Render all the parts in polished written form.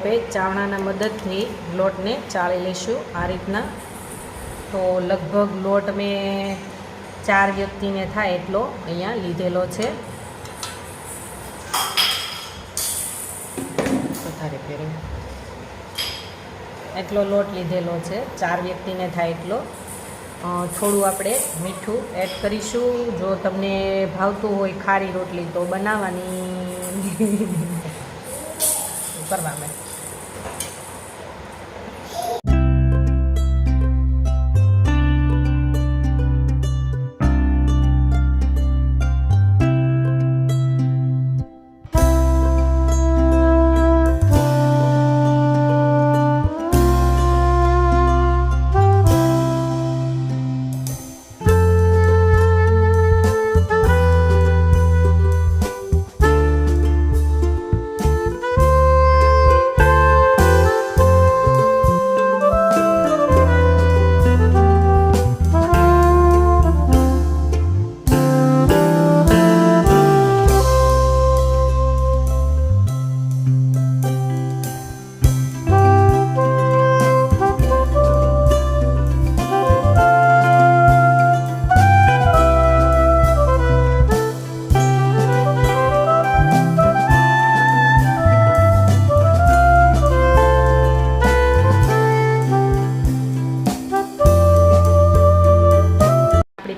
આપણે ચાવણાના મદદથી લોટને ચાળી લઈશું આ રીતના. તો લગભગ લોટ મેં 4 વ્યક્તિને થાય એટલો અહીંયા લીધેલો છે. વધારે ફેરવું એટલો લોટ લીધેલો છે, 4 વ્યક્તિને થાય એટલો. થોડું આપણે મીઠું એડ કરીશું. જો તમને ભાવતું હોય ખારી રોટલી તો બનાવવાની કરવામાં.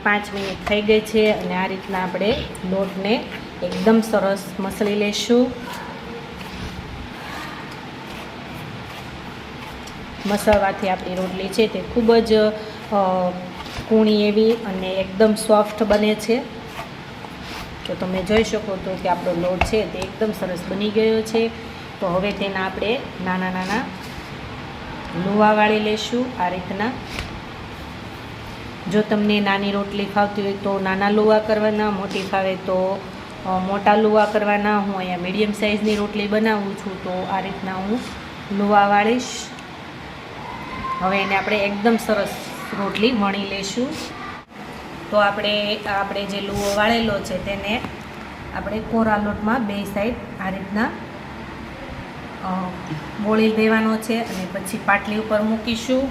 પાંચ મિનિટ થઈ ગઈ છે અને આ રીતના આપણે લોટને એકદમ સરસ મસળી લેશું. મસળવાથી આપણી રોટલી છે તે ખૂબ જ કૂણી એવી અને એકદમ સોફ્ટ બને છે. તો તમે જોઈ શકો છો કે આપણો લોટ છે તે એકદમ સરસ બની ગયો છે. તો હવે તેના આપણે નાના નાના લુવા વાળી લેશું આ રીતના. જો તમને નાની રોટલી ફાવતી હોય તો નાના લુવા કરવાના, મોટી ફાવે તો મોટા લુવા કરવાના. હું અહીંયા મીડિયમ સાઇઝની રોટલી બનાવું છું તો આ રીતના હું લુવા વાળીશ. હવે એને આપણે એકદમ સરસ રોટલી વણી લઈશું. તો આપણે જે લુવો વાળેલો છે તેને આપણે કોરા લોટમાં બે સાઈડ આ રીતના બોળી દેવાનો છે અને પછી પાટલી ઉપર મૂકીશું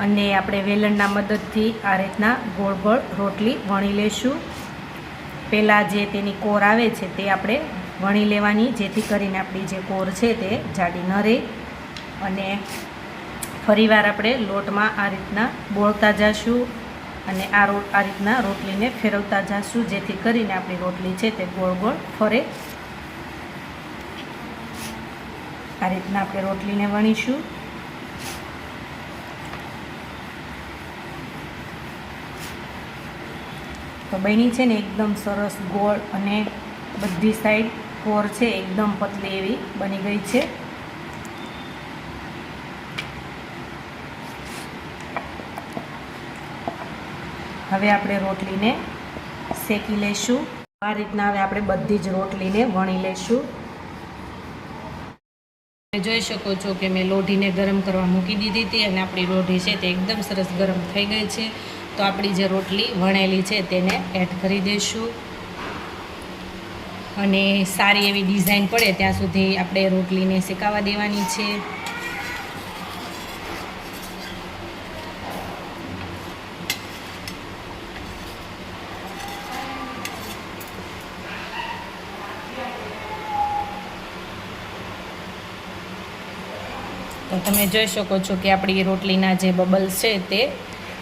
અને આપણે વેલણના મદદથી આ રીતના ગોળ ગોળ રોટલી વણી લઈશું. પહેલાં જે તેની કોર આવે છે તે આપણે વણી લેવાની, જેથી કરીને આપણી જે કોર છે તે જાડી ન રહે. અને ફરીવાર આપણે લોટમાં આ રીતના બોળતા જઈશું અને આ રીતના રોટલીને ફેરવતા જઈશું, જેથી કરીને આપણી રોટલી છે તે ગોળ ગોળ ફરે. આ રીતના આપણે રોટલીને વણીશું. તો બની છે ને એકદમ સરસ ગોળ અને બધી સાઈડ કોર છે એકદમ પતલી એવી બની ગઈ છે. હવે આપણે રોટલીને શેકી લઈશું. આ રીતના હવે આપણે બધી જ રોટલીને વણી લઈશું. જોઈ શકો છો કે મેં લોઢીને ગરમ કરવા મૂકી દીધી હતી અને આપણી લોઢી છે તે એકદમ સરસ ગરમ થઈ ગઈ છે. તો આપણી જે રોટલી વણેલી છે તેને એડ કરી દઈશું અને સારી એવી ડિઝાઇન પડે ત્યાં સુધી આપણે રોટલીને શેકાવા દેવાની છે. તો તમે જોઈ શકો છો કે આપણી રોટલીના જે બબલ્સ છે તે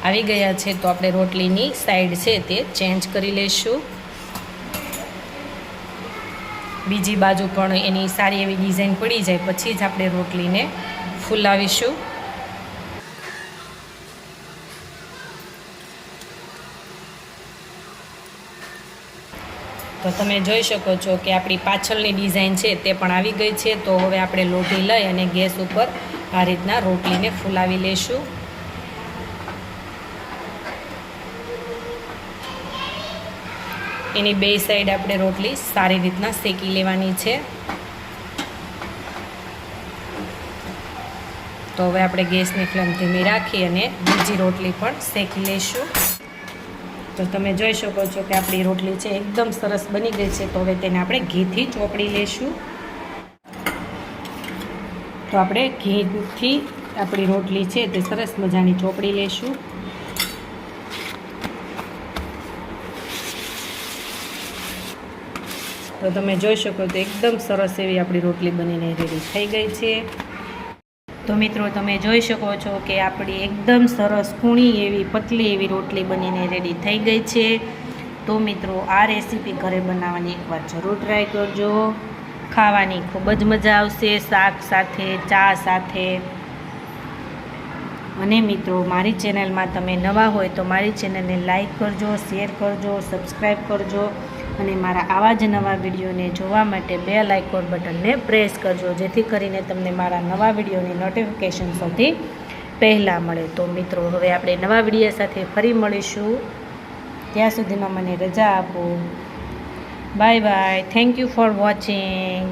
આવી ગયા છે. તો આપણે રોટલીની સાઈડ છે તે ચેન્જ કરી લઈશું. બીજી બાજુ પણ એની સારી એવી ડિઝાઇન પડી જાય પછી જ આપણે રોટલીને ફૂલાવીશું. તો તમે જોઈ શકો છો કે આપણી પાછળની ડિઝાઇન છે તે પણ આવી ગઈ છે. તો હવે આપણે લોઢી લઈ અને ગેસ ઉપર આ રીતના રોટલીને ફૂલાવી લઈશું. એની બે સાઈડ આપણે રોટલી સારી રીતના શેકી લેવાની છે. તો હવે આપણે ગેસની ફ્લેમ ધીમી રાખી અને બીજી રોટલી પણ શેકી લઈશું. તો તમે જોઈ શકો છો કે આપણી રોટલી છે એકદમ સરસ બની ગઈ છે. તો હવે તેને આપણે ઘીથી ચોપડી લઈશું. તો આપણે ઘીથી આપણી રોટલી છે તે સરસ મજાની ચોપડી લઈશું. તો તમે જોઈ શકો તો એકદમ સરસ એવી આપણી રોટલી બનીને રેડી થઈ ગઈ છે. તો મિત્રો તમે જોઈ શકો છો કે આપણી એકદમ સરસ કૂણી એવી પતલી એવી રોટલી બનીને રેડી થઈ ગઈ છે. તો મિત્રો આ રેસીપી ઘરે બનાવવાની એકવાર જરૂર ટ્રાય કરજો. ખાવાની ખૂબ જ મજા આવશે, શાક સાથે, ચા સાથે. અને મિત્રો મારી ચેનલમાં તમે નવા હોય તો મારી ચેનલને લાઈક કરજો, શેર કરજો, સબસ્ક્રાઈબ કરજો અને મારા આવા જ નવા વિડીયોને જોવા માટે બેલ આઇકોન બટનને પ્રેસ કરજો, જેથી કરીને તમને મારા નવા વિડીયોની નોટિફિકેશન સૌથી પહેલાં મળે. તો મિત્રો હવે આપણે નવા વિડીયો સાથે ફરી મળીશું. ત્યાં સુધીમાં મને રજા આપો. Bye bye. Thank you for watching.